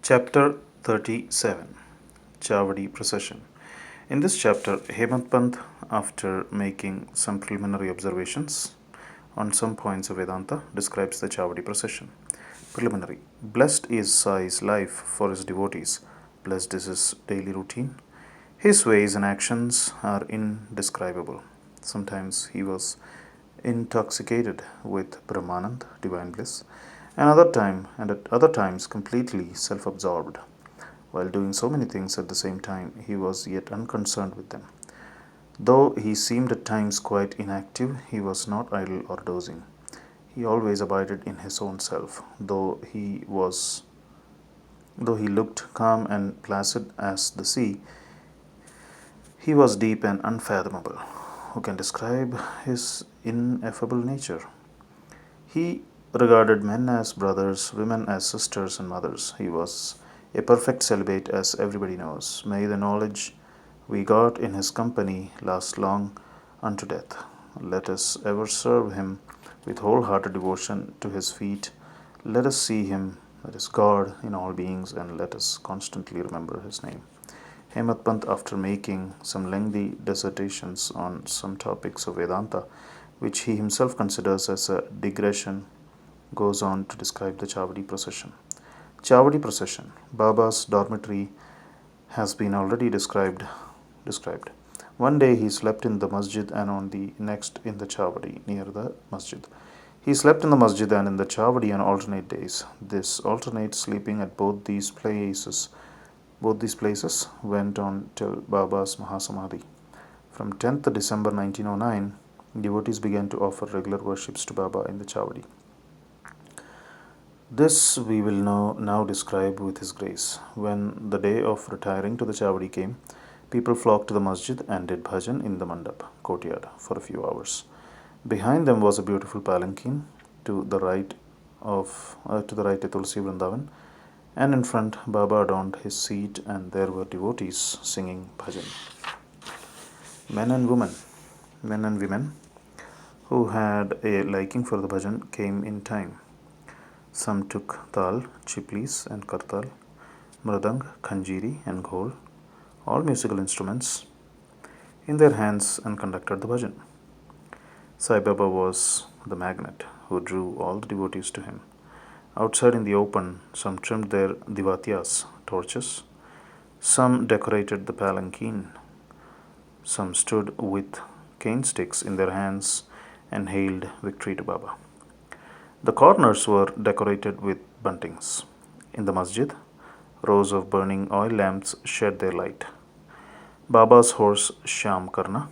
Chapter 37 Chavadi Procession. In this chapter, Hemant Pant, after making some preliminary observations on some points of Vedanta, describes the Chavadi procession. Preliminary. Blessed is Sai's life for his devotees. Blessed is his daily routine. His ways and actions are indescribable. Sometimes he was intoxicated with Brahmanand, divine bliss, and at other times completely self-absorbed. While doing so many things at the same time, he was yet unconcerned with them. Though he seemed at times quite inactive, he was not idle or dozing. He always abided in his own self, though he looked calm and placid as the sea. He was deep and unfathomable. Who can describe his ineffable nature? He regarded men as brothers, women as sisters and mothers. He was a perfect celibate, as everybody knows. May the knowledge we got in his company last long unto death. Let us ever serve him with wholehearted devotion to his feet. Let us see him, that is God, in all beings, and let us constantly remember his name. Hemant Pant, after making some lengthy dissertations on some topics of Vedanta, which he himself considers as a digression, goes on to describe the Chavadi procession. Chavadi procession. Baba's dormitory has been already described. One day he slept in the masjid and on the next in the Chavadi near the masjid. He slept in the masjid and in the Chavadi on alternate days. This alternate sleeping at both these places went on till Baba's Mahasamadhi. From 10th December 1909, devotees began to offer regular worships to Baba in the Chavadi. This we will now describe with his grace. When the day of retiring to the Chavadi came, people flocked to the masjid and did bhajan in the mandap courtyard for a few hours. Behind them was a beautiful palanquin, to the right a Tulsi Vrindavan, and in front Baba adorned his seat, and there were devotees singing bhajan. Men and women who had a liking for the bhajan came in time. Some took tal, chiplis and kartal, mridang, khanjiri and ghol, all musical instruments, in their hands and conducted the bhajan. Sai Baba was the magnet who drew all the devotees to him. Outside in the open, some trimmed their divatyas, torches, some decorated the palanquin, some stood with cane sticks in their hands and hailed victory to Baba. The corners were decorated with buntings. In the masjid, rows of burning oil lamps shed their light. Baba's horse Shyam Karna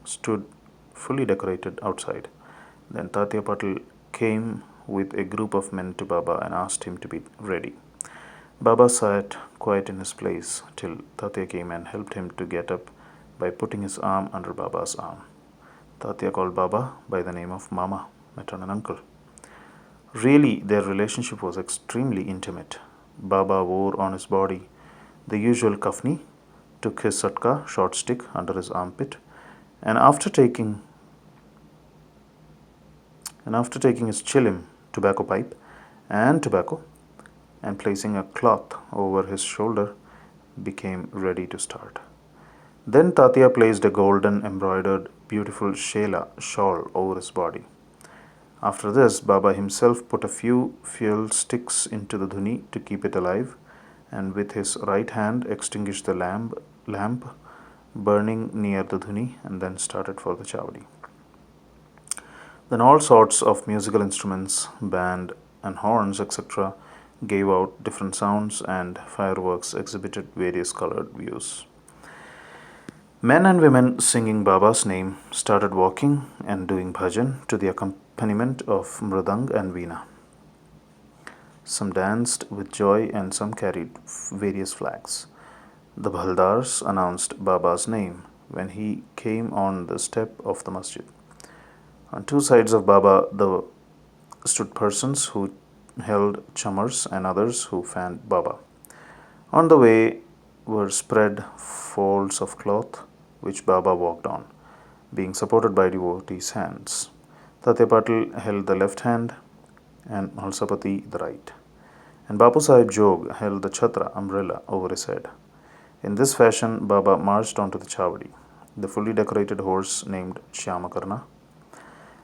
stood fully decorated outside. Then Tatya Patil came with a group of men to Baba and asked him to be ready. Baba sat quiet in his place till Tatya came and helped him to get up by putting his arm under Baba's arm. Tatya called Baba by the name of Mama, maternal uncle. Really, their relationship was extremely intimate. Baba wore on his body the usual kafni, took his satka, short stick, under his armpit, and after taking his chilim, tobacco pipe, and tobacco, and placing a cloth over his shoulder, became ready to start. Then Tatya placed a golden embroidered beautiful shela shawl over his body. After this, Baba himself put a few fuel sticks into the dhuni to keep it alive, and with his right hand extinguished the lamp burning near the dhuni, and then started for the Chavadi. Then all sorts of musical instruments, band and horns, etc., gave out different sounds, and fireworks exhibited various colored views. Men and women singing Baba's name started walking and doing bhajan to the accompaniment of mridang and veena. Some danced with joy and some carried various flags. The bhaldars announced Baba's name when he came on the step of the masjid. On two sides of Baba stood persons who held chamars and others who fanned Baba. On the way were spread folds of cloth which Baba walked on, being supported by devotees' hands. Tatya Patil held the left hand and Halsapati the right. and Bapu Sahib Jog held the chhatra umbrella over his head. In this fashion, Baba marched onto the Chavadi. The fully decorated horse, named Shyamakarna,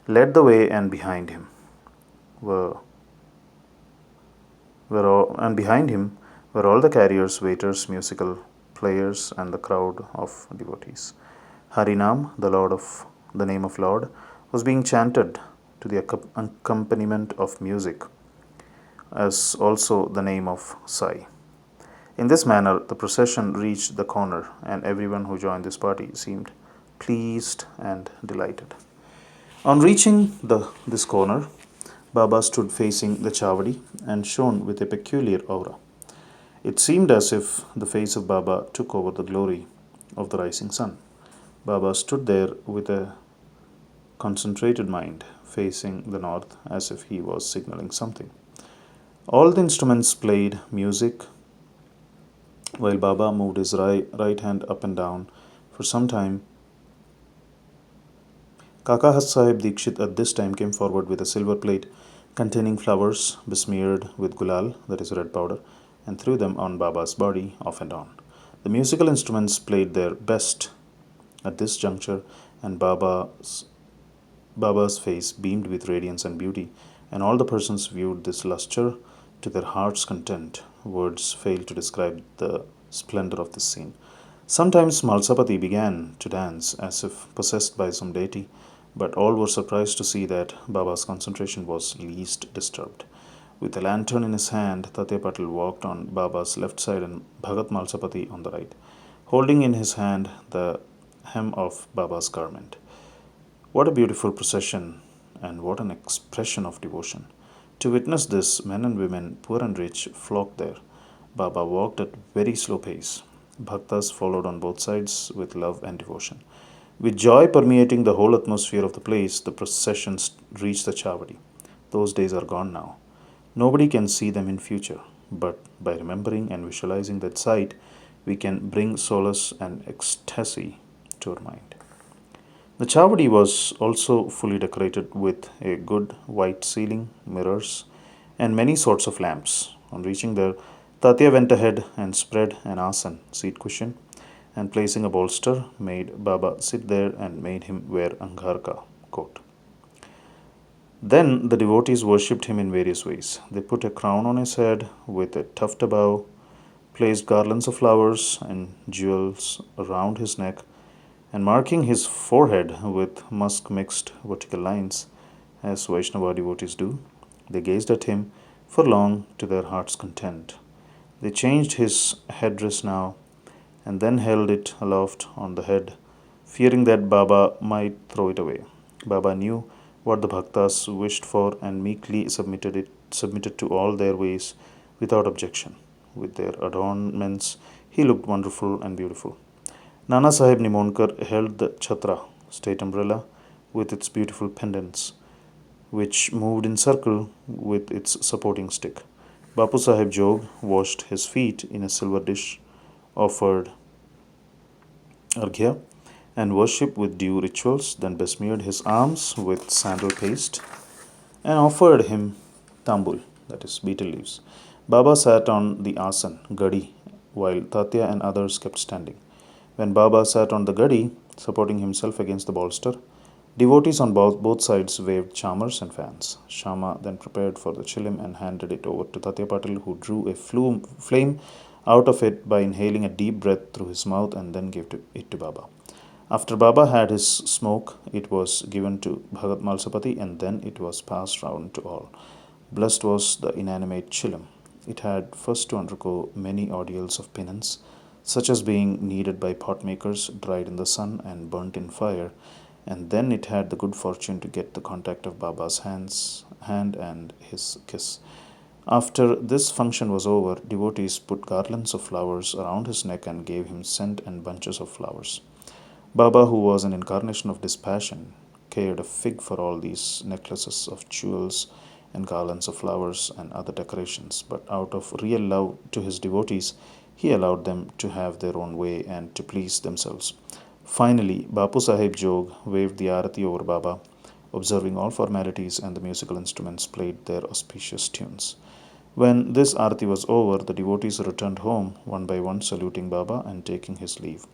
led the way, and were, behind him were all the carriers, waiters, musical players, and the crowd of devotees. Harinam, the name of Lord, was being chanted to the accompaniment of music, as also the name of Sai. In this manner, the procession reached the corner, and everyone who joined this party seemed pleased and delighted. On reaching this corner, Baba stood facing the Chavadi and shone with a peculiar aura. It seemed as if the face of Baba took over the glory of the rising sun. Baba stood there with a concentrated mind, facing the north as if he was signaling something. All the instruments played music while Baba moved his right hand up and down for some time. Kaka Has Sahib Dikshit at this time came forward with a silver plate containing flowers besmeared with gulal, that is red powder, and threw them on Baba's body off and on. The musical instruments played their best at this juncture, and Baba's face beamed with radiance and beauty, and all the persons viewed this lustre to their heart's content. Words fail to describe the splendor of this scene. Sometimes Malsapati began to dance as if possessed by some deity, but all were surprised to see that Baba's concentration was least disturbed. With a lantern in his hand, Tatya Patil walked on Baba's left side and Bhagat Malsapati on the right, holding in his hand the hem of Baba's garment. What a beautiful procession, and what an expression of devotion! To witness this, men and women, poor and rich, flocked there. Baba walked at very slow pace. Bhaktas followed on both sides with love and devotion. With joy permeating the whole atmosphere of the place, the procession reached the Chavadi. Those days are gone now. Nobody can see them in future, but by remembering and visualizing that sight, we can bring solace and ecstasy to our mind. The Chavadi was also fully decorated with a good white ceiling, mirrors, and many sorts of lamps. On reaching there, Tatya went ahead and spread an asan, seat cushion, and placing a bolster, made Baba sit there and made him wear Angharka coat. Then the devotees worshipped him in various ways. They put a crown on his head with a tuft above, placed garlands of flowers and jewels around his neck, and marking his forehead with musk mixed vertical lines, as Vaishnava devotees do, they gazed at him for long to their heart's content. They changed his headdress now and then held it aloft on the head, fearing that Baba might throw it away. Baba knew what the bhaktas wished for and meekly submitted to all their ways without objection. With their adornments, he looked wonderful and beautiful. Nana Sahib Nimonkar held the chhatra, state umbrella, with its beautiful pendants, which moved in circle with its supporting stick. Bapu Sahib Jog washed his feet in a silver dish, offered arghya and worship with due rituals, then besmeared his arms with sandal paste and offered him tambul, that is, betel leaves. Baba sat on the asan, gadi, while Tatya and others kept standing. When Baba sat on the gadi, supporting himself against the bolster, devotees on both sides waved chamars and fans. Shama then prepared for the chilim and handed it over to Tatya Patil, who drew a flame out of it by inhaling a deep breath through his mouth and then gave it to Baba. After Baba had his smoke, it was given to Bhagat Malsapati and then it was passed round to all. Blessed was the inanimate chilim. It had first to undergo many ordeals of penance, such as being kneaded by pot makers, dried in the sun, and burnt in fire, and then it had the good fortune to get the contact of Baba's hand and his kiss. After this function was over, devotees put garlands of flowers around his neck and gave him scent and bunches of flowers. Baba, who was an incarnation of dispassion, cared a fig for all these necklaces of jewels and garlands of flowers and other decorations, but out of real love to his devotees, he allowed them to have their own way and to please themselves. Finally, Bapu Sahib Jog waved the arati over Baba, observing all formalities, and the musical instruments played their auspicious tunes. When this arati was over, the devotees returned home one by one, saluting Baba and taking his leave.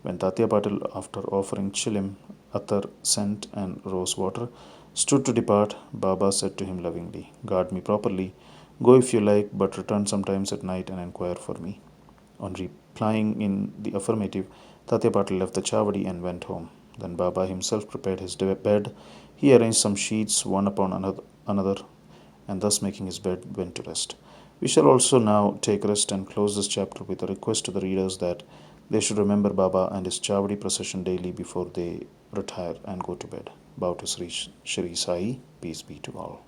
When Tatya Patil, after offering chilim, attar, scent, and rose water, stood to depart, Baba said to him lovingly, "Guard me properly. Go if you like, but return sometimes at night and inquire for me." On replying in the affirmative, Tatya Patil left the chavadi and went home. Then Baba himself prepared his bed. He arranged some sheets one upon another, and thus making his bed, went to rest. We shall also now take rest and close this chapter with a request to the readers that they should remember Baba and his chavadi procession daily before they retire and go to bed. Bow to Shri Sai, peace be to all.